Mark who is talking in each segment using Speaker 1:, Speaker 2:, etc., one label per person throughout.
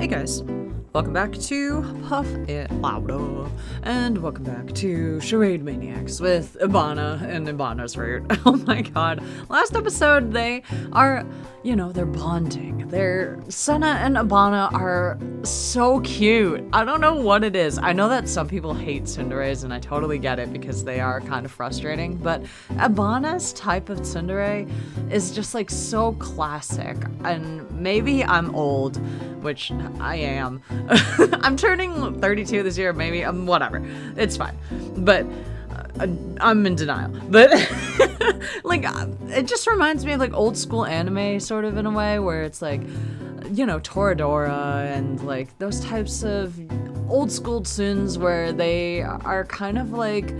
Speaker 1: Hey guys, welcome back to Puff It Louder, and welcome back to Charade Maniacs with Ebana and Ebana's root. Oh my god, last episode they are, they're bonding. Senna and Ebana are so cute. I don't know what it is. I know that some people hate tsunderes, and I totally get it because they are kind of frustrating, but Ebana's type of tsundere is just like so classic, and maybe I'm old, which I am. I'm turning 32 this year, maybe. Whatever. It's fine. But I'm in denial. But it just reminds me of like old school anime, sort of in a way, where it's like, Toradora and like those types of old school tsuns where they are kind of like,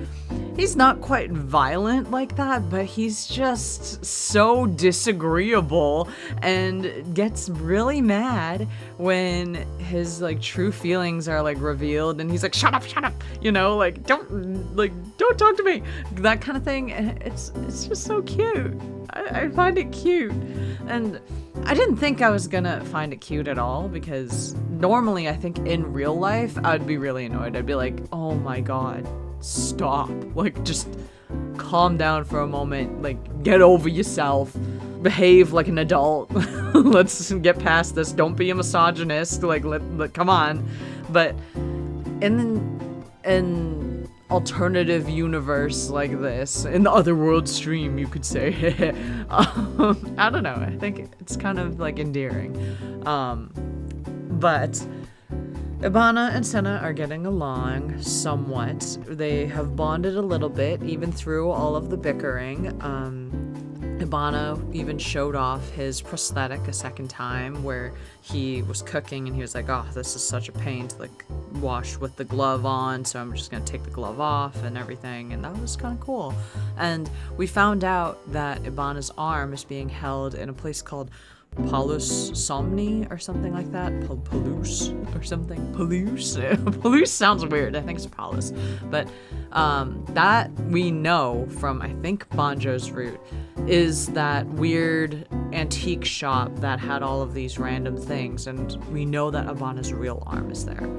Speaker 1: he's not quite violent like that, but he's just so disagreeable and gets really mad when his like true feelings are like revealed, and he's like, shut up, don't talk to me, that kind of thing. And it's just so cute. I find it cute, and I didn't think I was gonna find it cute at all, because normally I think in real life I'd be really annoyed. I'd be like, oh my god, stop, like just calm down for a moment, like get over yourself, behave like an adult. Let's get past this, don't be a misogynist, like let come on. But in alternative universe like this, in the otherworld stream, you could say, I don't know, I think it's kind of like endearing. But Ebana and Senna are getting along somewhat. They have bonded a little bit, even through all of the bickering. Ebana even showed off his prosthetic a second time, where he was cooking and he was like, oh, this is such a pain to like wash with the glove on, so I'm just gonna take the glove off and everything, and that was kind of cool. And we found out that Ebana's arm is being held in a place called Palus Somni or something like that. Palus or something. Palus? Palus sounds weird. I think it's Palus. But that we know from, I think, Banjo's root, is that weird antique shop that had all of these random things, and we know that Ebana's real arm is there.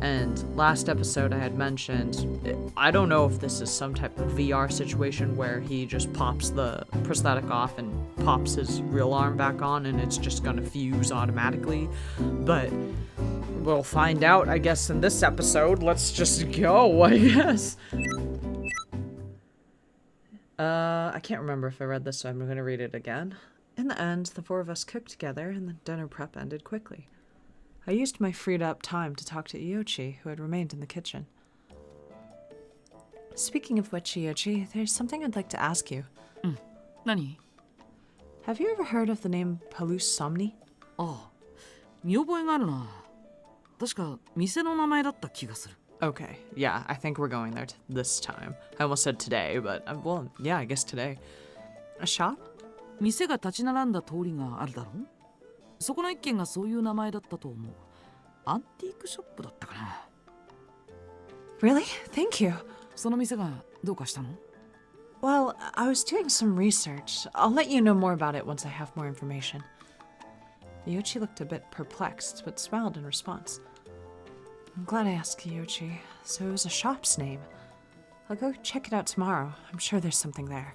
Speaker 1: And last episode I had mentioned, I don't know if this is some type of VR situation where he just pops the prosthetic off and pops his real arm back on and it's just gonna fuse automatically, but we'll find out, I guess, in this episode. Let's just go, I guess. I can't remember if I read this, so I'm gonna read it again. In the end, the four of us cooked together and the dinner prep ended quickly. I used my freed up time to talk to Iochi, who had remained in the kitchen. Speaking of which, Iochi, there's something I'd like to ask you.
Speaker 2: Nani?
Speaker 1: Have you ever heard of the name Palus Somni?
Speaker 2: ああ、見覚えがあるな。確か店の名前だった気がする。
Speaker 1: Okay, yeah, I think we're going there this time. I almost said today, but, well, yeah, I guess today. A shop?
Speaker 2: 店が立ち並んだ通りがあるだろう。そこの一軒がそういう名前だったと思う。アンティークショップだったかな。
Speaker 1: Really? Thank you.
Speaker 2: その店がどうかしたの？
Speaker 1: Well, I was doing some research. I'll let you know more about it once I have more information. Iochi looked a bit perplexed, but smiled in response. I'm glad I asked, Iochi. So it was a shop's name. I'll go check it out tomorrow. I'm sure there's something there.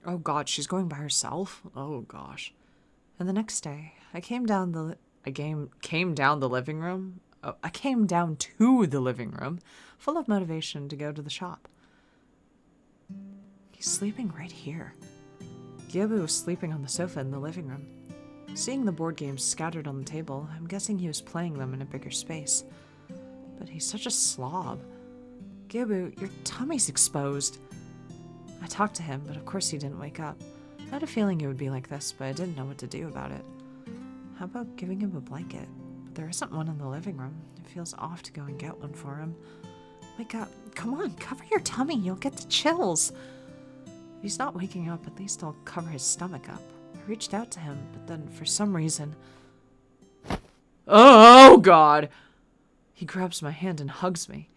Speaker 1: Oh god, she's going by herself? Oh gosh. And the next day, I came down the living room. Oh, I came down to the living room, full of motivation to go to the shop. He's sleeping right here. Gyobu was sleeping on the sofa in the living room. Seeing the board games scattered on the table, I'm guessing he was playing them in a bigger space. But he's such a slob. Gyobu, your tummy's exposed. I talked to him, but of course he didn't wake up. I had a feeling it would be like this, but I didn't know what to do about it. How about giving him a blanket? But there isn't one in the living room. It feels off to go and get one for him. Wake up. Come on, cover your tummy. You'll get the chills. If he's not waking up, at least I'll cover his stomach up. I reached out to him, but then for some reason... Oh, God! He grabs my hand and hugs me.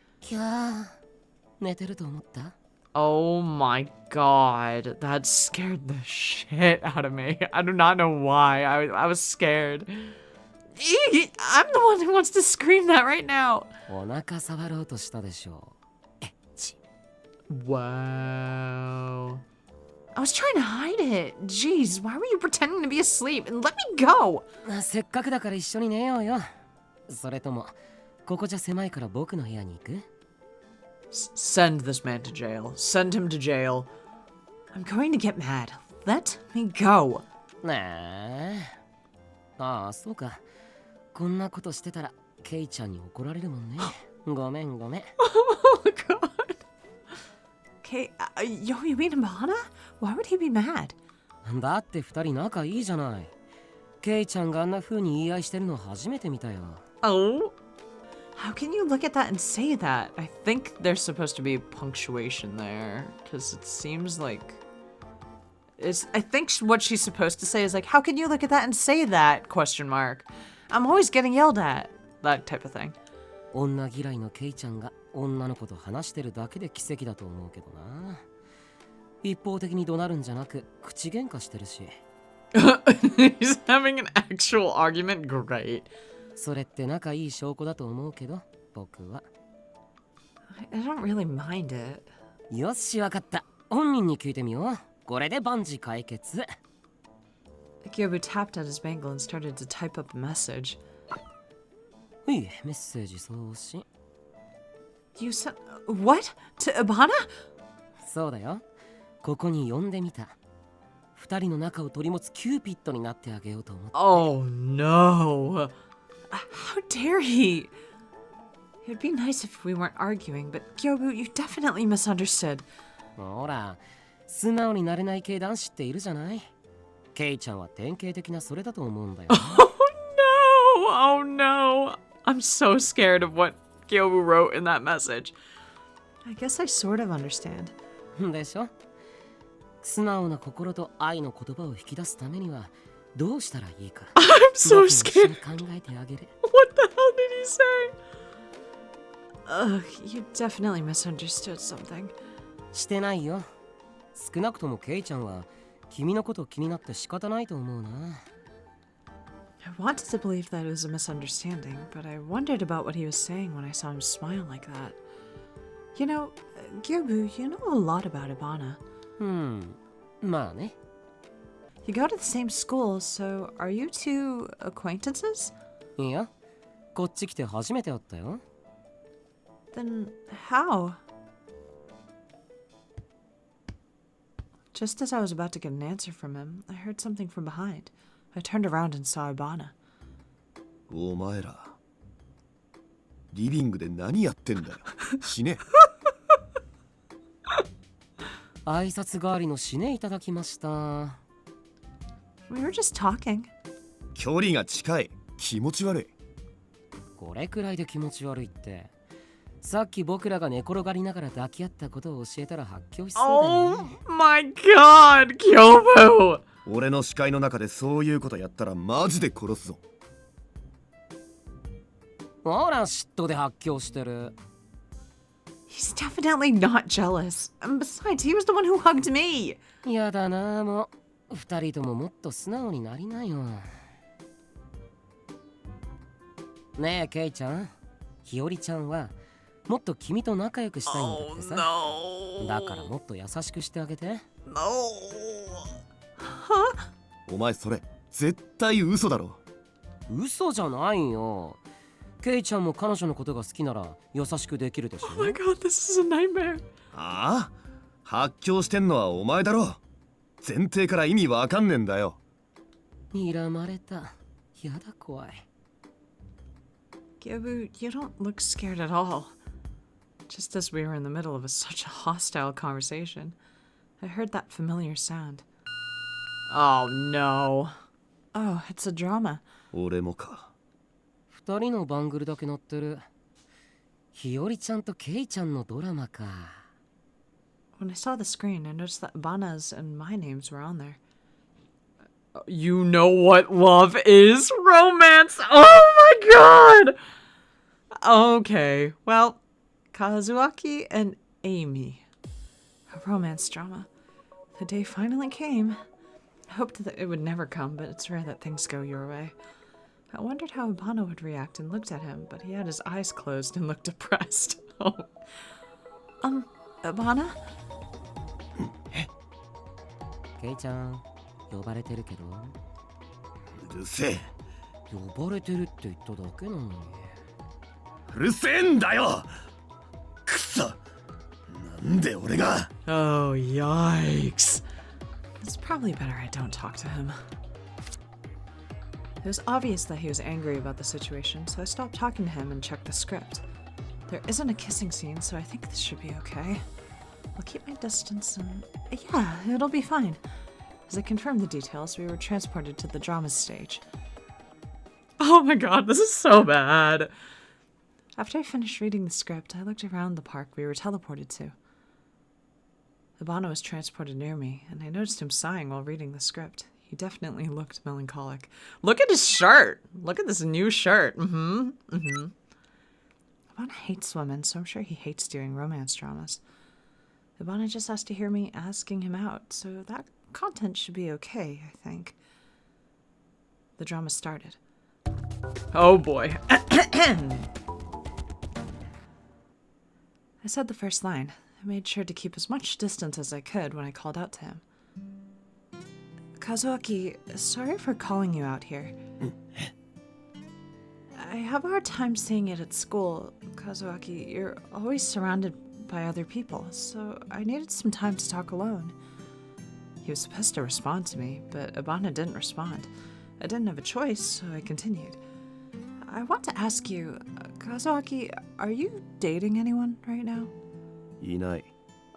Speaker 2: 寝てると思った?
Speaker 1: Oh my god. That scared the shit out of me. I do not know why. I was scared. I'm the one who wants to scream that right now.
Speaker 3: お腹触ろうとしたでしょう。エッチ。
Speaker 1: Wow. I was trying to hide it. Jeez, why were you pretending to be asleep? And let me go.
Speaker 3: せっかくだから一緒に寝ようよ。それともここじゃ狭いから僕の部屋に行く？
Speaker 1: Send this man to jail. Send him to jail. I'm going to get mad. Let me go.
Speaker 3: ねえ。ああ、そうか。こんなことしてたらケイちゃんに怒られるもんね。ごめんごめん。
Speaker 1: Oh god. Okay, yo, you mean Ebana? Why would he be mad?
Speaker 3: だって二人仲いいじゃない。ケイちゃんがあんな風に言い合いしてるの初めて見たよ。
Speaker 1: Oh? How can you look at that and say that? I think there's supposed to be punctuation there, because it seems like... I think what she's supposed to say is like, how can you look at that and say that? Question mark. I'm always getting yelled at. That type of thing.
Speaker 3: 女嫌いのケイちゃんが女の子と話してるだけで奇跡だと思うけどな。一方的に怒鳴るんじゃなく口喧嘩してるし。
Speaker 1: He's having an actual argument? Great.
Speaker 3: それって仲いい証拠だと思うけど、僕は。
Speaker 1: I don't really mind it.
Speaker 3: よし、わかった。本人に聞いてみよう。これで万事解決。
Speaker 1: Kyobu tapped at his bangle and started to type up a message.
Speaker 3: はい、メッセージ送信。
Speaker 1: You sent... What? To Ebana?
Speaker 3: そうだよ。ここに呼んでみた。二人の仲を取り持つキューピッドになってあげようと思って。
Speaker 1: Oh no. How dare he? It'd be nice if we weren't arguing, but Kyobu, you definitely misunderstood.
Speaker 3: ほら、素直になれない系男子っているじゃない。ケイちゃんは典型的なそれだと思うんだよ。
Speaker 1: Oh no! Oh no! I'm so scared of what Kyobu wrote in that message. I guess I sort of understand.
Speaker 3: でしょ？素直な心と愛の言葉を引き出すためにはどうしたらいいか。
Speaker 1: I'm so scared.
Speaker 3: 考えてあげる。
Speaker 1: What the hell did he say? You definitely misunderstood something.
Speaker 3: してないよ。少なくともケイちゃんは君のこと気になって仕方ないと思うな。
Speaker 1: I wanted to believe that it was a misunderstanding, but I wondered about what he was saying when I saw him smile like that. You know, Gyobu, you know a lot about Ebana.
Speaker 3: まあね。
Speaker 1: You go to the same school, so are you two acquaintances?
Speaker 3: いや、こっち来て初めて会ったよ。
Speaker 1: Then how? Just as I was about to get an answer from him, I heard something from behind. I turned around and saw Ebana.
Speaker 4: お前ら、リビングで何やってんだよ。死ね。
Speaker 3: 挨拶代わりの死ねいただきました。
Speaker 1: We were just talking.
Speaker 4: 距離が近い。気持ち悪い。
Speaker 3: これくらいで気持ち悪いって。さっき僕らが寝転がりながら抱き合ったことを教えたら発狂しそうだよね。
Speaker 1: Oh my god, Kyobu!
Speaker 4: 俺の視界の中でそういうことやったらマジで殺すぞ。
Speaker 3: ほら、嫉妬で発狂してる。
Speaker 1: He's definitely not jealous. And besides, he was the one who hugged me.
Speaker 3: やだな、もう。二人とももっと素直になりなよ。ねえ、ケイちゃん。ひよりちゃんはもっと君と仲良くしたいんだってさ。
Speaker 1: no.
Speaker 3: だからもっと優しくしてあげて。
Speaker 1: No. Huh?
Speaker 4: お前それ絶対嘘だろ。
Speaker 3: 嘘じゃないよ。ケイちゃんも彼女のことが好きなら優しくできるでしょ。
Speaker 1: Oh my god, this is a nightmare.
Speaker 4: ああ、発狂してんのはお前だろ。前提から意味わかんねえんだよ。
Speaker 3: 睨まれた。やだ、怖い。
Speaker 1: Gyobu, you don't look scared at all. Just as we were in the middle of such a hostile conversation, I heard that familiar sound. Oh no. Oh, it's a drama.
Speaker 4: 俺もか。
Speaker 3: 二人のバングルだけ鳴ってる。ひよりちゃんとケイちゃんのドラマか。
Speaker 1: When I saw the screen, I noticed that Ebana's and my names were on there. You know what love is? Romance! Oh my god! Okay, well, Kazuaki and Amy. A romance drama. The day finally came. I hoped that it would never come, but it's rare that things go your way. I wondered how Ebana would react and looked at him, but he had his eyes closed and looked depressed. Ebana?
Speaker 3: ケイちゃん、呼ばれてるけど。
Speaker 4: うるせえ。
Speaker 3: 呼ばれてるって言っただけなのに。
Speaker 4: うるせえんだよ。くそ。なんで俺が。
Speaker 1: Oh, yikes. It's probably better I don't talk to him. It was obvious that he was angry about the situation, so I stopped talking to him and checked the script. There isn't a kissing scene, so I think this should be okay. I'll keep my distance and... yeah, it'll be fine. As I confirmed the details, we were transported to the drama stage. Oh my god, this is so bad! After I finished reading the script, I looked around the park we were teleported to. Ebana was transported near me, and I noticed him sighing while reading the script. He definitely looked melancholic. Look at his shirt! Look at this new shirt. Ebana hates women, so I'm sure he hates doing romance dramas. Ebana just has to hear me asking him out, so that content should be okay, I think. The drama started. Oh boy. I said the first line. I made sure to keep as much distance as I could when I called out to him. Kazuaki, sorry for calling you out here. I have a hard time seeing it at school. Kazuaki, you're always surrounded by other people, so I needed some time to talk alone. He was supposed to respond to me, but Ebana didn't respond. I didn't have a choice, so I continued. I want to ask you, Kazuaki, are you dating anyone right now?
Speaker 4: いない。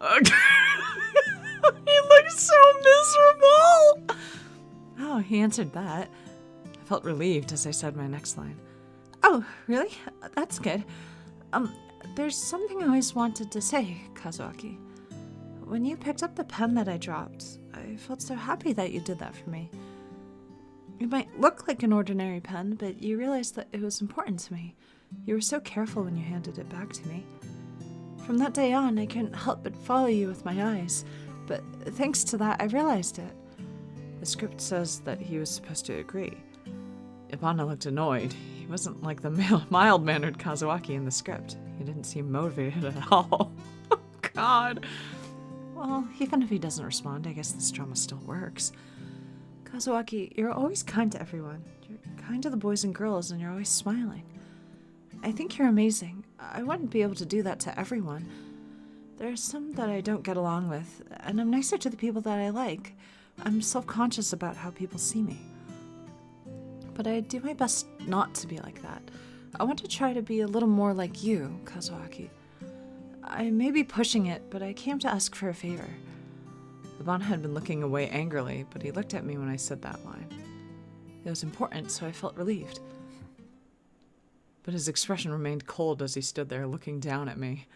Speaker 1: He looks so miserable! Oh, he answered that. I felt relieved as I said my next line. Oh, really? That's good. There's something I always wanted to say, Kazuaki. When you picked up the pen that I dropped, I felt so happy that you did that for me. It might look like an ordinary pen, but you realized that it was important to me. You were so careful when you handed it back to me. From that day on, I couldn't help but follow you with my eyes, but thanks to that, I realized it. The script says that he was supposed to agree. Ebana looked annoyed. He wasn't like the mild-mannered Kazuaki in the script. He didn't seem motivated at all. Oh, God. Well, even if he doesn't respond, I guess this drama still works. Kazuaki, you're always kind to everyone. You're kind to the boys and girls, and you're always smiling. I think you're amazing. I wouldn't be able to do that to everyone. There are some that I don't get along with, and I'm nicer to the people that I like. I'm self-conscious about how people see me. But I do my best not to be like that. I want to try to be a little more like you, Kazuaki. I may be pushing it, but I came to ask for a favor. Ebana had been looking away angrily, but he looked at me when I said that line. It was important, so I felt relieved. But his expression remained cold as he stood there looking down at me.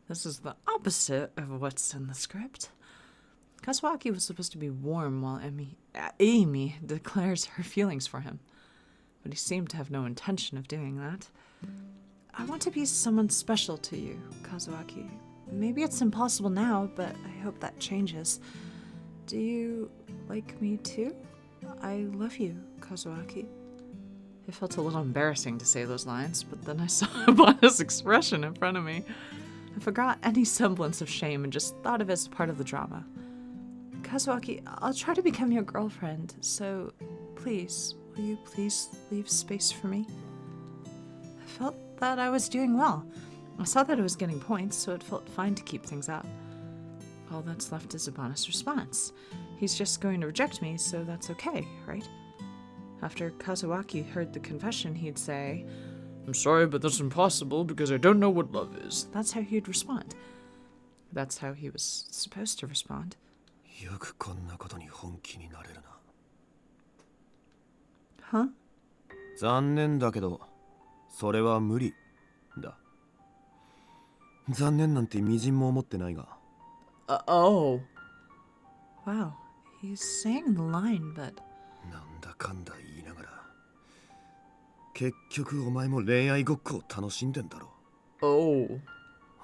Speaker 1: This is the opposite of what's in the script. Kazuaki was supposed to be warm while Amy declares her feelings for him. But he seemed to have no intention of doing that. I want to be someone special to you, Kazuaki. Maybe it's impossible now, but I hope that changes. Do you like me too? I love you, Kazuaki. It felt a little embarrassing to say those lines, but then I saw Ebana's expression in front of me. I forgot any semblance of shame and just thought of it as part of the drama. Kazuaki, I'll try to become your girlfriend, so please, will you please leave space for me? I felt that I was doing well. I saw that I was getting points, so it felt fine to keep things up. All that's left is Ebana's response. He's just going to reject me, so that's okay, right? After Kazuaki heard the confession, he'd say, I'm sorry, but that's impossible because I don't know what love is. That's how he'd respond. That's how he was supposed to respond.
Speaker 4: よくこんなことに本気になれるな。
Speaker 1: Huh?
Speaker 4: 残念だけど、それは無理だ。残念なんてみじんも思ってないが。
Speaker 1: Oh. Wow. He's saying the line, but...
Speaker 4: なんだかんだ言いながら。結局お前も恋愛ごっこを楽しんでんだろ。
Speaker 1: Oh.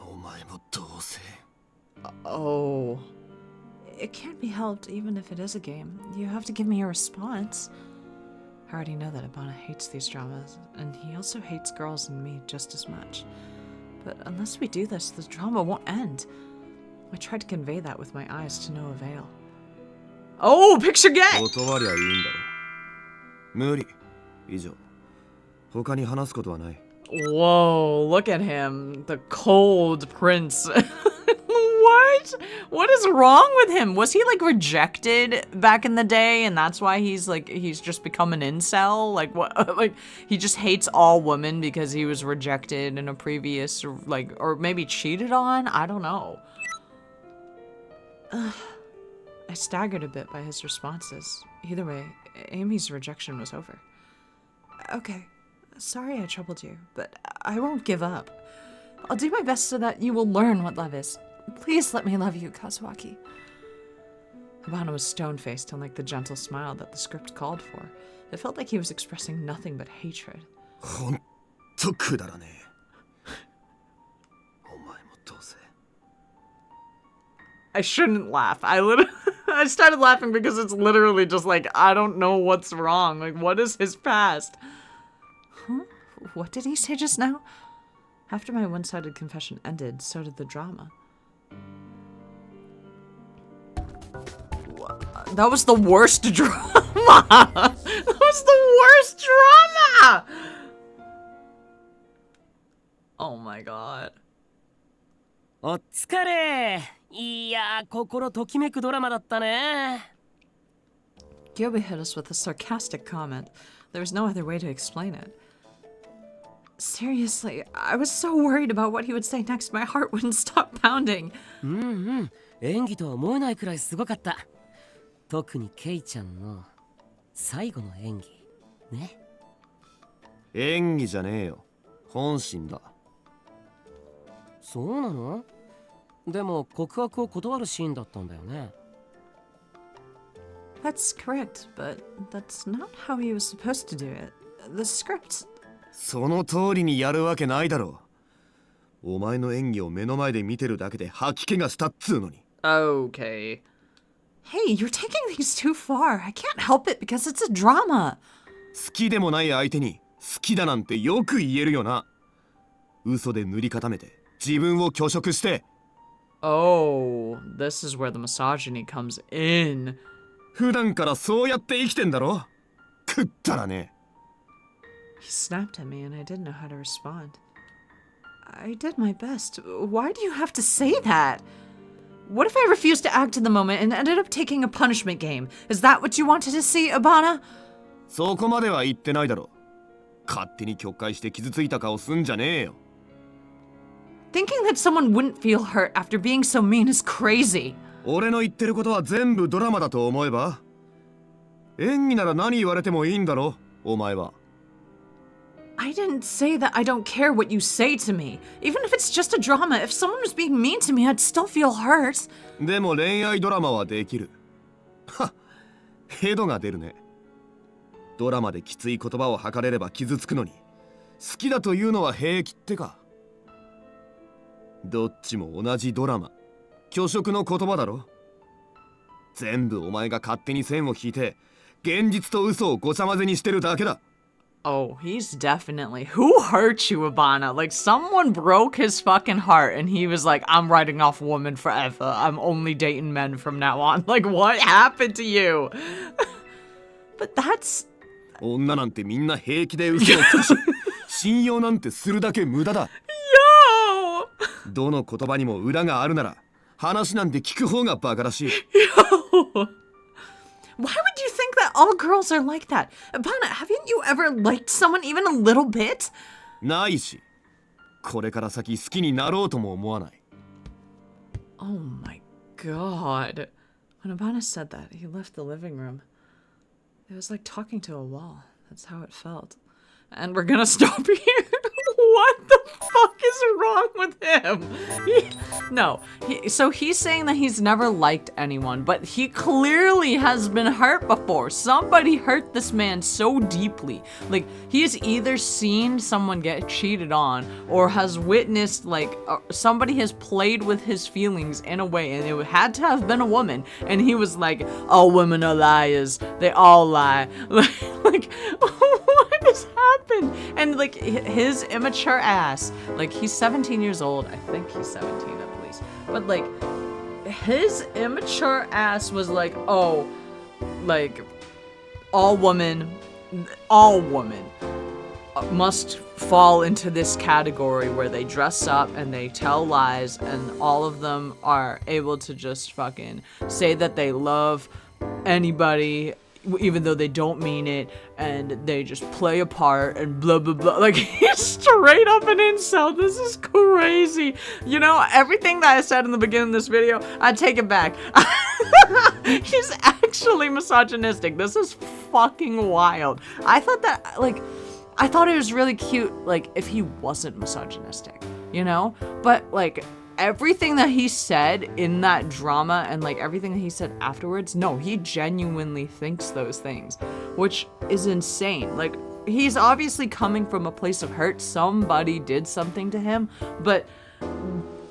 Speaker 4: お前もどうせ。
Speaker 1: Oh. It can't be helped even if it is a game. You have to give me a response. I already know that Ebana hates these dramas, and he also hates girls and me just as much. But unless we do this, the drama won't end. I tried to convey that with my eyes to no avail. Oh, picture get!
Speaker 4: 断りゃいいんだろ。無理。以上。他に話すことはない。
Speaker 1: Whoa, look at him. The cold prince. What? What is wrong with him? Was he like rejected back in the day and that's why he's just become an incel? Like what? Like he just hates all women because he was rejected in a previous or maybe cheated on? I don't know. I staggered a bit by his responses. Either way, Amy's rejection was over. Okay, sorry I troubled you, but I won't give up. I'll do my best so that you will learn what love is. Please let me love you, Kazuaki. Ebana was stone-faced, unlike the gentle smile that the script called for. It felt like he was expressing nothing but hatred.
Speaker 4: ほんとくだらねえ。お前もどうせ。
Speaker 1: I shouldn't laugh. I started laughing because it's literally just like, I don't know what's wrong. Like, what is his past? Huh? What did he say just now? After my one-sided confession ended, so did the drama. That was the worst drama! That was the worst drama! Oh my god.
Speaker 3: お疲れ。いやー、心ときめくドラマだったね。
Speaker 1: Gyobe hit us with a sarcastic comment. There was no other way to explain it. Seriously, I was so worried about what he would say next, my heart wouldn't stop pounding.
Speaker 3: 演技とは思えないくらいすごかった。特にケイちゃんの最後の演技ね。
Speaker 4: 演技じゃねえよ。本心だ。
Speaker 3: そうなの？でも告白を断るシーンだったんだよね。
Speaker 1: That's correct, but that's not how he was supposed to do it. The script...
Speaker 4: その通りにやるわけないだろう。お前の演技を目の前で見てるだけで吐き気がしたっつうのに。
Speaker 1: Okay. Hey, you're taking things too far. I can't help it because it's a drama.
Speaker 4: 好きでもない相手に好きだなんてよく言えるよな。嘘で塗り固めて自分を拒食して。
Speaker 1: Oh, this is where the misogyny comes in.
Speaker 4: 普段からそうやって生きてんだろ。くったらね。
Speaker 1: He snapped at me and I didn't know how to respond. I did my best. Why do you have to say that? What if I refused to act in the moment and ended up taking a punishment game? Is that what you wanted to see, Ebana?
Speaker 4: そこまでは言ってないだろ。勝手に曲解して傷ついた顔すんじゃねえよ。
Speaker 1: Thinking that someone wouldn't feel hurt after being so mean is crazy.
Speaker 4: 俺の言ってることは全部ドラマだと思えば。演技なら何言われてもいいんだろ、お前は。
Speaker 1: I didn't say that I don't care what you say to me. Even if it's just a drama, if someone was being mean to me, I'd still feel hurt.
Speaker 4: でも恋愛ドラマはできる。はっ、ヘドが出るね。ドラマできつい言葉を吐かれれば傷つくのに、好きだというのは平気ってか。どっちも同じドラマ、虚飾の言葉だろ。全部お前が勝手に線を引いて、現実と嘘をごちゃ混ぜにしてるだけだ。
Speaker 1: Oh, he's definitely... Who hurt you, Ebana? Like, someone broke his fucking heart and he was like, I'm writing off women forever. I'm only dating men from now on. Like, what happened to you? But that's...
Speaker 4: 女なんてみんな平気で嘘をつくし、信用なんてするだけ無駄だ。
Speaker 1: Yo!
Speaker 4: どの言葉にも裏があるなら、話なんて聞く方がバカらしい。
Speaker 1: Yo! Why would you think that all girls are like that? Ebana, haven't you ever liked someone even a little bit?
Speaker 4: ないし、これから先好きになろうとも思わない。
Speaker 1: Oh my god. When Ebana said that, he left the living room. It was like talking to a wall. That's how it felt. And we're gonna stop here. What the fuck is wrong with him? So he's saying that he's never liked anyone, but he clearly has been hurt before. Somebody hurt this man so deeply. Like, he's either seen someone get cheated on or has witnessed, like, somebody has played with his feelings in a way, and it had to have been a woman, and he was like, all women are liars. They all lie. Like, what has happened? And, like, his immature ass, like, he's 17 years old. I think he's 17 at least. But, like, his immature ass was like, oh, like, all women must fall into this category where they dress up and they tell lies, and all of them are able to just fucking say that they love anybody even though they don't mean it, and they just play a part and blah blah blah. Like, he's straight up an incel. This is crazy. You know, everything that I said in the beginning of this video, I take it back. He's actually misogynistic. This is fucking wild. I thought it was really cute, like, if he wasn't misogynistic, you know? But, like, everything that he said in that drama and, like, everything that he said afterwards, no, he genuinely thinks those things, which is insane. Like, he's obviously coming from a place of hurt. Somebody did something to him, but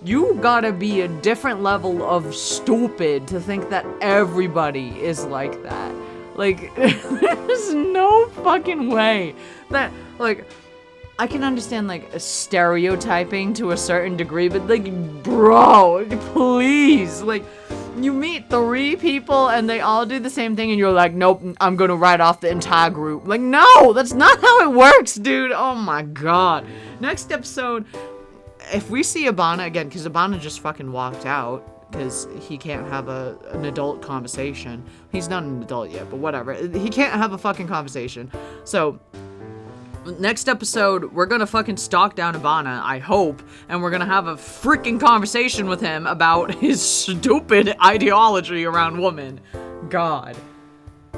Speaker 1: you gotta be a different level of stupid to think that everybody is like that. Like, there's no fucking way that, like, I can understand, like, a stereotyping to a certain degree, but, like, bro, please, like, you meet 3 people and they all do the same thing and you're like, nope, I'm gonna write off the entire group. Like, no, that's not how it works, dude. Oh my god. Next episode, if we see Ebana again, because Ebana just fucking walked out, because he can't have an adult conversation. He's not an adult yet, but whatever. He can't have a fucking conversation. So, next episode, we're gonna fucking stalk down Ebana, I hope, and we're gonna have a freaking conversation with him about his stupid ideology around women. God.